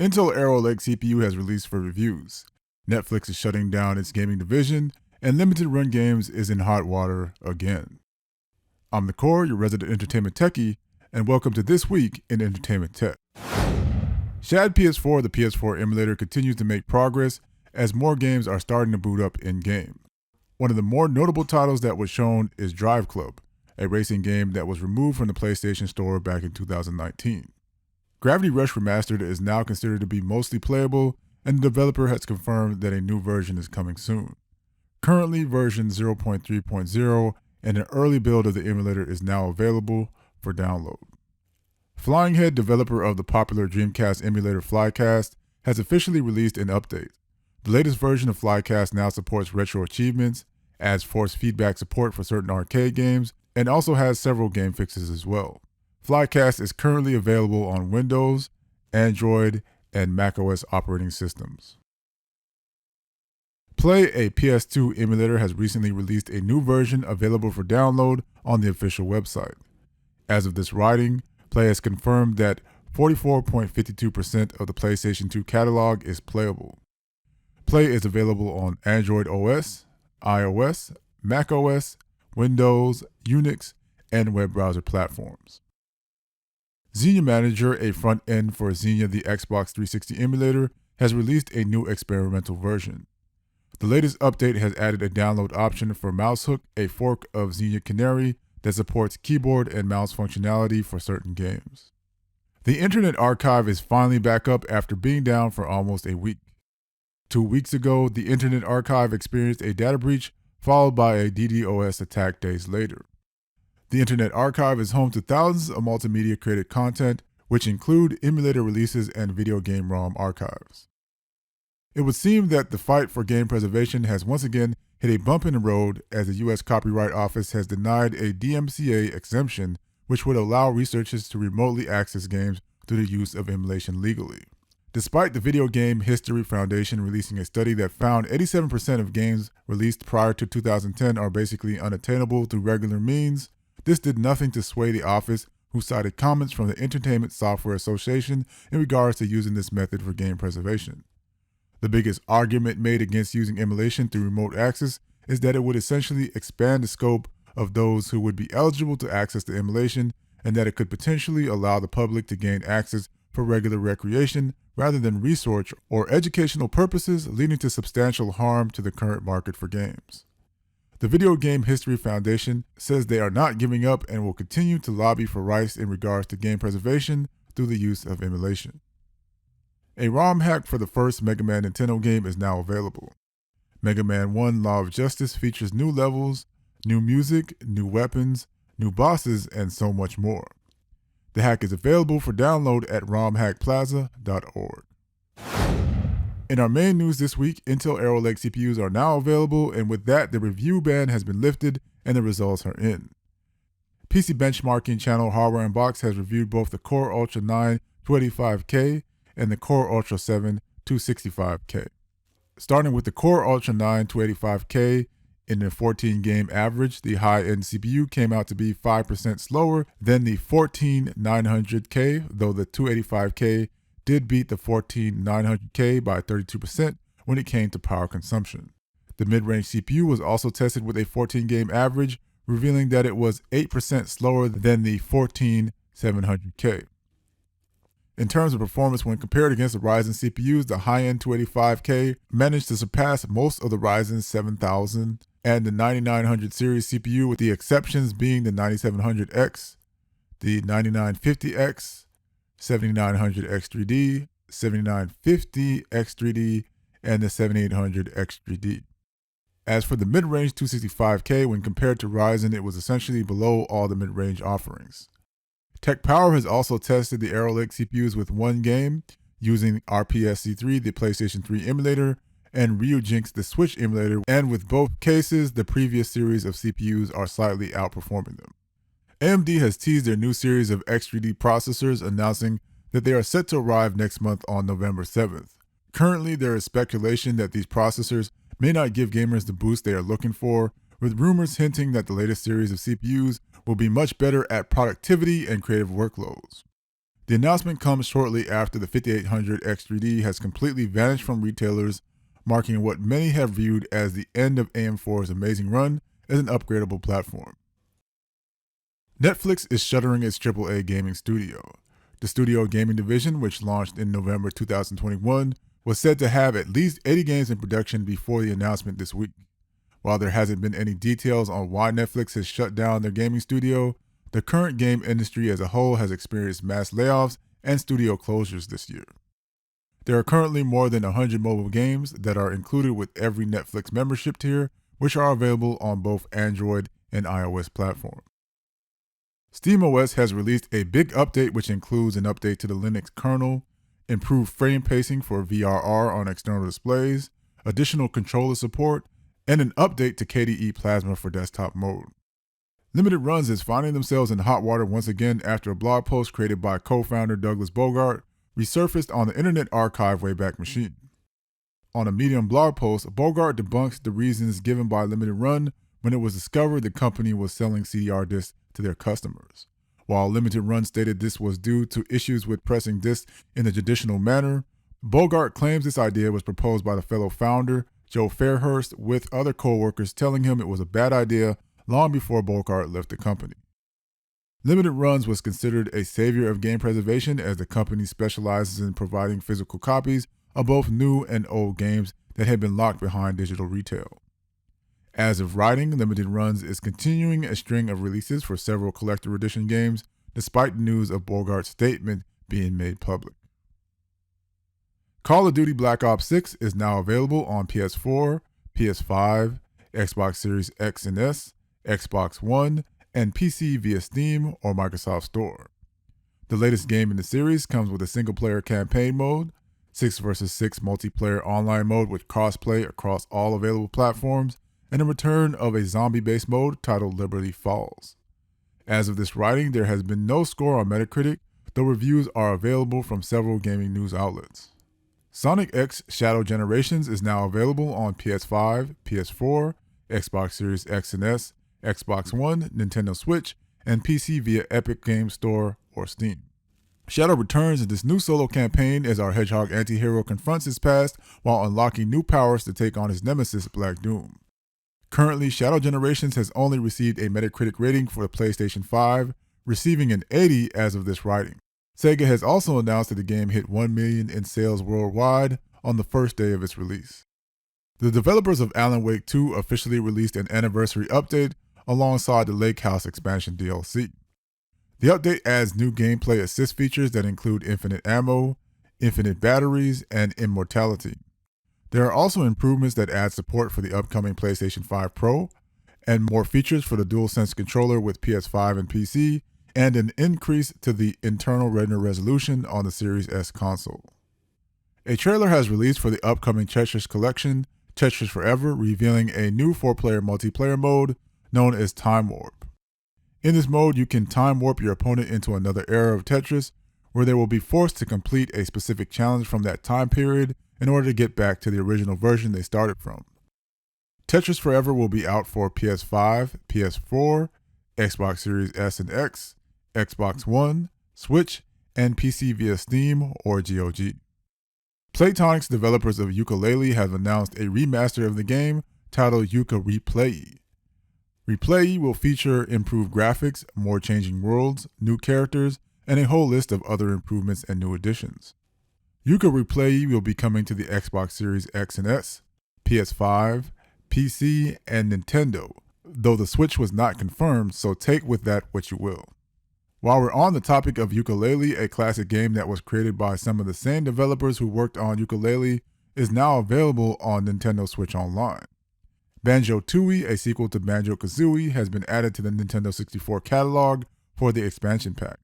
Intel Arrow Lake CPU has released for reviews. Netflix is shutting down its gaming division, and limited run games is in hot water again. I'm the Core, your resident entertainment techie, and welcome to This Week in Entertainment Tech. Shad PS4, the PS4 emulator, continues to make progress as more games are starting to boot up in-game. One of the more notable titles that was shown is Drive Club, a racing game that was removed from the PlayStation Store back in 2019. Gravity Rush Remastered is now considered to be mostly playable, and the developer has confirmed that a new version is coming soon. Currently, version 0.3.0 and an early build of the emulator is now available for download. Flying Head, developer of the popular Dreamcast emulator Flycast, has officially released an update. The latest version of Flycast now supports retro achievements, adds force feedback support for certain arcade games, and also has several game fixes as well. Flycast is currently available on Windows, Android, and macOS operating systems. Play, a PS2 emulator, has recently released a new version available for download on the official website. As of this writing, Play has confirmed that 44.52% of the PlayStation 2 catalog is playable. Play is available on Android OS, iOS, macOS, Windows, Unix, and web browser platforms. Xenia Manager, a front end for Xenia the Xbox 360 emulator, has released a new experimental version. The latest update has added a download option for Mousehook, a fork of Xenia Canary that supports keyboard and mouse functionality for certain games. The Internet Archive is finally back up after being down for almost a week. 2 weeks ago, the Internet Archive experienced a data breach followed by a DDoS attack days later. The Internet Archive is home to thousands of multimedia created content, which include emulator releases and video game ROM archives. It would seem that the fight for game preservation has once again hit a bump in the road as the U.S. Copyright Office has denied a DMCA exemption, which would allow researchers to remotely access games through the use of emulation legally. Despite the Video Game History Foundation releasing a study that found 87% of games released prior to 2010 are basically unattainable through regular means, this did nothing to sway the office, who cited comments from the Entertainment Software Association in regards to using this method for game preservation. The biggest argument made against using emulation through remote access is that it would essentially expand the scope of those who would be eligible to access the emulation, and that it could potentially allow the public to gain access for regular recreation rather than research or educational purposes, leading to substantial harm to the current market for games. The Video Game History Foundation says they are not giving up and will continue to lobby for rights in regards to game preservation through the use of emulation. A ROM hack for the first Mega Man Nintendo game is now available. Mega Man 1 Law of Justice features new levels, new music, new weapons, new bosses, and so much more. The hack is available for download at romhackplaza.org. In our main news this week, Intel Arrow Lake CPUs are now available, and with that, the review ban has been lifted and the results are in. PC benchmarking channel Hardware Unboxed has reviewed both the Core Ultra 9 285K and the Core Ultra 7 265K. Starting with the Core Ultra 9 285K, in the 14-game average, the high-end CPU came out to be 5% slower than the 14900K, though the 285K did beat the 14900K by 32% when it came to power consumption. The mid-range CPU was also tested with a 14-game average, revealing that it was 8% slower than the 14700K. In terms of performance, when compared against the Ryzen CPUs, the high-end 285K managed to surpass most of the Ryzen 7000 and the 9900 series CPU, with the exceptions being the 9700X, the 9950X, 7900X3D, 7950X3D, and the 7800X3D. As for the mid-range 265K, when compared to Ryzen, it was essentially below all the mid-range offerings. Tech Power has also tested the Arrow Lake CPUs with one game, using RPSC3, the PlayStation 3 emulator, and Ryujinx, the Switch emulator, and with both cases, the previous series of CPUs are slightly outperforming them. AMD has teased their new series of X3D processors, announcing that they are set to arrive next month on November 7th. Currently, there is speculation that these processors may not give gamers the boost they are looking for, with rumors hinting that the latest series of CPUs will be much better at productivity and creative workloads. The announcement comes shortly after the 5800 X3D has completely vanished from retailers, marking what many have viewed as the end of AM4's amazing run as an upgradable platform. Netflix is shuttering its AAA gaming studio. The studio gaming division, which launched in November 2021, was said to have at least 80 games in production before the announcement this week. While there hasn't been any details on why Netflix has shut down their gaming studio, the current game industry as a whole has experienced mass layoffs and studio closures this year. There are currently more than 100 mobile games that are included with every Netflix membership tier, which are available on both Android and iOS platforms. SteamOS has released a big update which includes an update to the Linux kernel, improved frame pacing for VRR on external displays, additional controller support, and an update to KDE Plasma for desktop mode. Limited Runs is finding themselves in hot water once again after a blog post created by co-founder Douglas Bogart resurfaced on the Internet Archive Wayback Machine. On a Medium blog post, Bogart debunks the reasons given by Limited Run when it was discovered the company was selling CDR discs to their customers. While Limited Run stated this was due to issues with pressing discs in a traditional manner, Bogart claims this idea was proposed by the fellow founder, Joe Fairhurst, with other co-workers telling him it was a bad idea long before Bogart left the company. Limited Runs was considered a savior of game preservation as the company specializes in providing physical copies of both new and old games that had been locked behind digital retail. As of writing, Limited Runs is continuing a string of releases for several collector edition games, despite the news of Bogart's statement being made public. Call of Duty Black Ops 6 is now available on PS4, PS5, Xbox Series X and S, Xbox One, and PC via Steam or Microsoft Store. The latest game in the series comes with a single-player campaign mode, 6 vs 6 multiplayer online mode with crossplay across all available platforms, and a return of a zombie-based mode titled Liberty Falls. As of this writing, there has been no score on Metacritic, though reviews are available from several gaming news outlets. Sonic X Shadow Generations is now available on PS5, PS4, Xbox Series X and S, Xbox One, Nintendo Switch, and PC via Epic Games Store or Steam. Shadow returns in this new solo campaign as our hedgehog anti-hero confronts his past while unlocking new powers to take on his nemesis Black Doom. Currently, Shadow Generations has only received a Metacritic rating for the PlayStation 5, receiving an 80 as of this writing. Sega has also announced that the game hit 1 million in sales worldwide on the first day of its release. The developers of Alan Wake 2 officially released an anniversary update alongside the Lake House expansion DLC. The update adds new gameplay assist features that include infinite ammo, infinite batteries, and immortality. There are also improvements that add support for the upcoming PlayStation 5 Pro, and more features for the DualSense controller with PS5 and PC, and an increase to the internal retina resolution on the Series S console. A trailer has released for the upcoming Tetris collection, Tetris Forever, revealing a new 4-player multiplayer mode known as Time Warp. In this mode, you can time warp your opponent into another era of Tetris, where they will be forced to complete a specific challenge from that time period in order to get back to the original version they started from. Tetris Forever will be out for PS5, PS4, Xbox Series S and X, Xbox One, Switch, and PC via Steam or GOG. Playtonic's developers of Yooka-Laylee have announced a remaster of the game titled Yooka Replay. Replay will feature improved graphics, more changing worlds, new characters, and a whole list of other improvements and new additions. Yooka Replay will be coming to the Xbox Series X and S, PS5, PC, and Nintendo, though the Switch was not confirmed, so take with that what you will. While we're on the topic of Yooka-Laylee, a classic game that was created by some of the same developers who worked on Yooka-Laylee is now available on Nintendo Switch Online. Banjo-Tooie, a sequel to Banjo-Kazooie, has been added to the Nintendo 64 catalog for the expansion pack.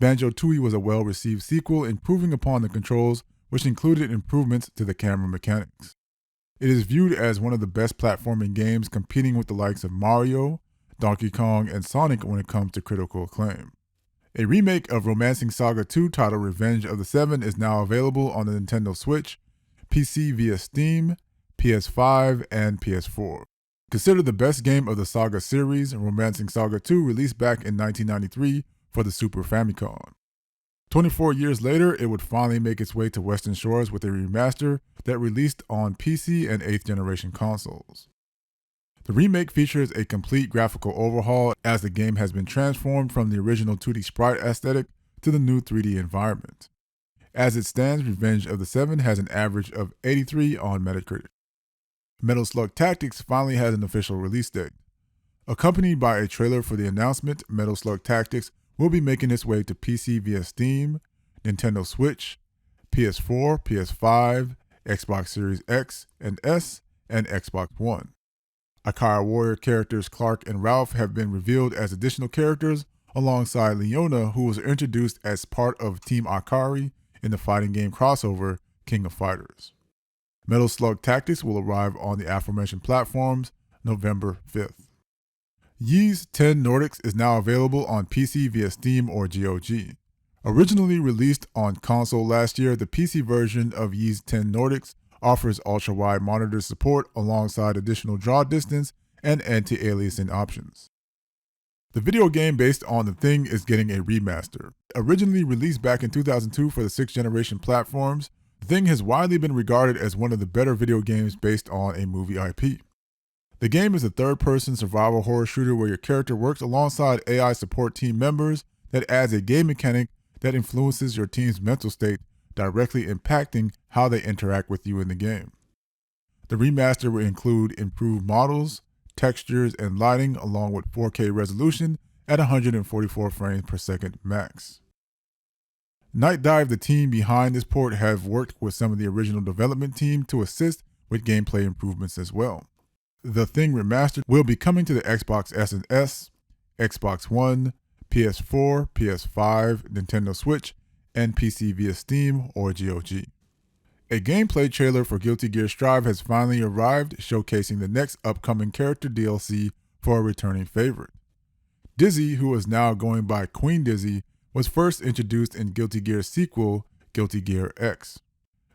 Banjo-Tooie was a well-received sequel, improving upon the controls, which included improvements to the camera mechanics. It is viewed as one of the best platforming games, competing with the likes of Mario, Donkey Kong, and Sonic when it comes to critical acclaim. A remake of Romancing Saga 2 titled Revenge of the Seven is now available on the Nintendo Switch, PC via Steam, PS5, and PS4. Considered the best game of the Saga series, Romancing Saga 2 released back in 1993 for the Super Famicom. 24 years later, it would finally make its way to Western shores with a remaster that released on PC and 8th generation consoles. The remake features a complete graphical overhaul as the game has been transformed from the original 2D sprite aesthetic to the new 3D environment. As it stands, Revenge of the Seven has an average of 83 on Metacritic. Metal Slug Tactics finally has an official release date. Accompanied by a trailer for the announcement, Metal Slug Tactics will be making its way to PC via Steam, Nintendo Switch, PS4, PS5, Xbox Series X and S, and Xbox One. Akira Warrior characters Clark and Ralph have been revealed as additional characters alongside Leona, who was introduced as part of Team Akari in the fighting game crossover King of Fighters. Metal Slug Tactics will arrive on the aforementioned platforms November 5th. Ys 10 Nordics is now available on PC via Steam or GOG. Originally released on console last year, the PC version of Ys 10 Nordics offers ultra-wide monitor support alongside additional draw distance and anti-aliasing options. The video game based on The Thing is getting a remaster. Originally released back in 2002 for the 6th generation platforms, The Thing has widely been regarded as one of the better video games based on a movie IP. The game is a third-person survival horror shooter where your character works alongside AI support team members that adds a game mechanic that influences your team's mental state, directly impacting how they interact with you in the game. The remaster will include improved models, textures, and lighting along with 4K resolution at 144 frames per second max. Night Dive, the team behind this port, have worked with some of the original development team to assist with gameplay improvements as well. The Thing Remastered will be coming to the Xbox S and S, Xbox One, PS4, PS5, Nintendo Switch, and PC via Steam or GOG. A gameplay trailer for Guilty Gear Strive has finally arrived, showcasing the next upcoming character DLC for a returning favorite. Dizzy, who is now going by Queen Dizzy, was first introduced in Guilty Gear's sequel, Guilty Gear X.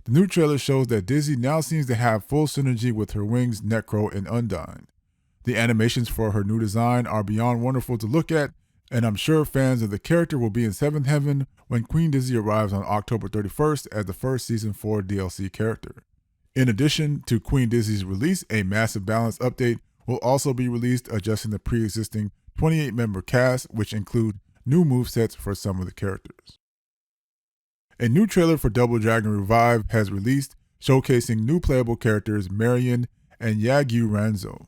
The new trailer shows that Dizzy now seems to have full synergy with her wings, Necro and Undyne. The animations for her new design are beyond wonderful to look at, and I'm sure fans of the character will be in seventh heaven when Queen Dizzy arrives on October 31st as the first Season 4 DLC character. In addition to Queen Dizzy's release, a massive balance update will also be released, adjusting the pre-existing 28-member cast, which include new movesets for some of the characters. A new trailer for Double Dragon Revive has released, showcasing new playable characters Marion and Yagyu Ranzo.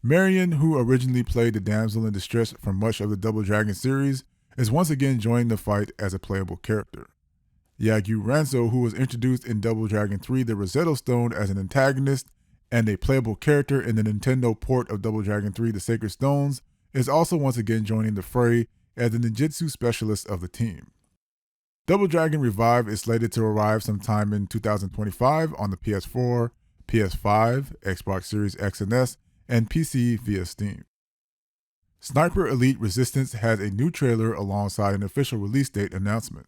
Marion, who originally played the damsel in distress for much of the Double Dragon series, is once again joining the fight as a playable character. Yagyu Ranzo, who was introduced in Double Dragon 3 The Rosetta Stone as an antagonist and a playable character in the Nintendo port of Double Dragon 3 The Sacred Stones, is also once again joining the fray as the ninjutsu specialist of the team. Double Dragon Revive is slated to arrive sometime in 2025 on the PS4, PS5, Xbox Series X and S, and PC via Steam. Sniper Elite Resistance has a new trailer alongside an official release date announcement.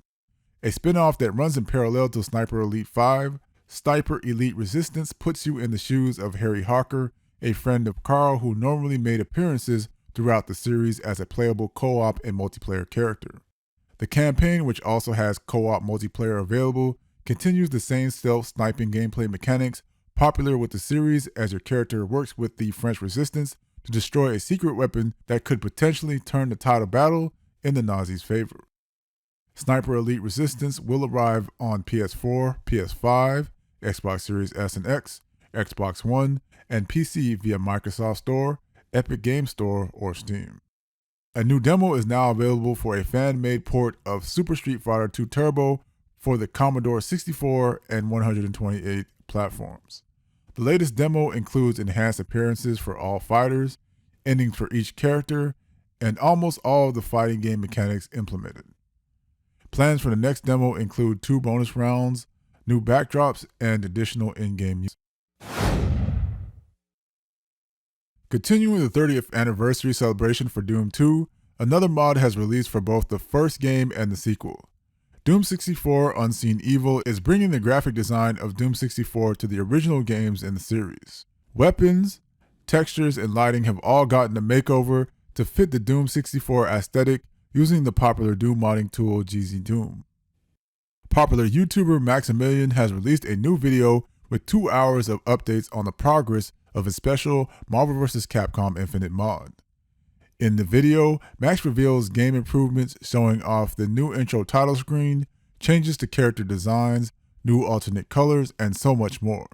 A spin-off that runs in parallel to Sniper Elite 5, Sniper Elite Resistance puts you in the shoes of Harry Hawker, a friend of Carl who normally made appearances throughout the series as a playable co-op and multiplayer character. The campaign, which also has co-op multiplayer available, continues the same stealth sniping gameplay mechanics popular with the series, as your character works with the French Resistance to destroy a secret weapon that could potentially turn the tide of battle in the Nazis' favor. Sniper Elite Resistance will arrive on PS4, PS5, Xbox Series S and X, Xbox One, and PC via Microsoft Store, Epic Game Store, or Steam. A new demo is now available for a fan-made port of Super Street Fighter II Turbo for the Commodore 64 and 128 platforms. The latest demo includes enhanced appearances for all fighters, endings for each character, and almost all of the fighting game mechanics implemented. Plans for the next demo include 2 bonus rounds, new backdrops, and additional in-game music. Continuing the 30th anniversary celebration for Doom 2, another mod has released for both the first game and the sequel. Doom 64 Unseen Evil is bringing the graphic design of Doom 64 to the original games in the series. Weapons, textures, and lighting have all gotten a makeover to fit the Doom 64 aesthetic, using the popular Doom modding tool GZ Doom. Popular YouTuber Maximilian has released a new video with 2 hours of updates on the progress of his special Marvel vs. Capcom Infinite mod. In the video, Max reveals game improvements showing off the new intro title screen, changes to character designs, new alternate colors, and so much more.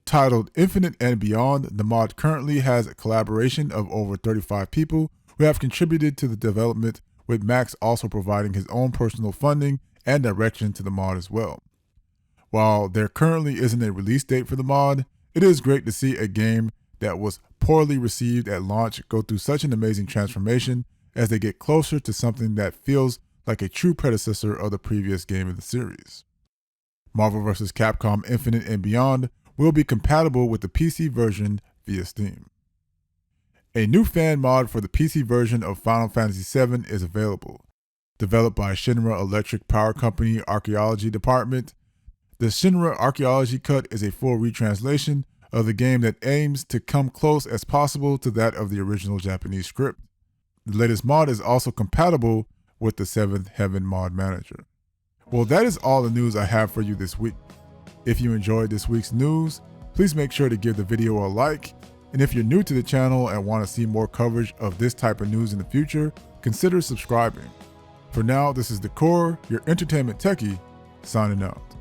Titled Infinite and Beyond, the mod currently has a collaboration of over 35 people who have contributed to the development, with Max also providing his own personal funding and direction to the mod as well. While there currently isn't a release date for the mod, it is great to see a game that was poorly received at launch go through such an amazing transformation as they get closer to something that feels like a true predecessor of the previous game in the series. Marvel vs. Capcom Infinite and Beyond will be compatible with the PC version via Steam. A new fan mod for the PC version of Final Fantasy VII is available. Developed by Shinra Electric Power Company Archaeology Department, the Shinra Archaeology Cut is a full retranslation of the game that aims to come close as possible to that of the original Japanese script. The latest mod is also compatible with the 7th Heaven mod manager. Well, that is all the news I have for you this week. If you enjoyed this week's news, please make sure to give the video a like, and if you're new to the channel and want to see more coverage of this type of news in the future, consider subscribing. For now, this is Decor, your entertainment techie, signing out.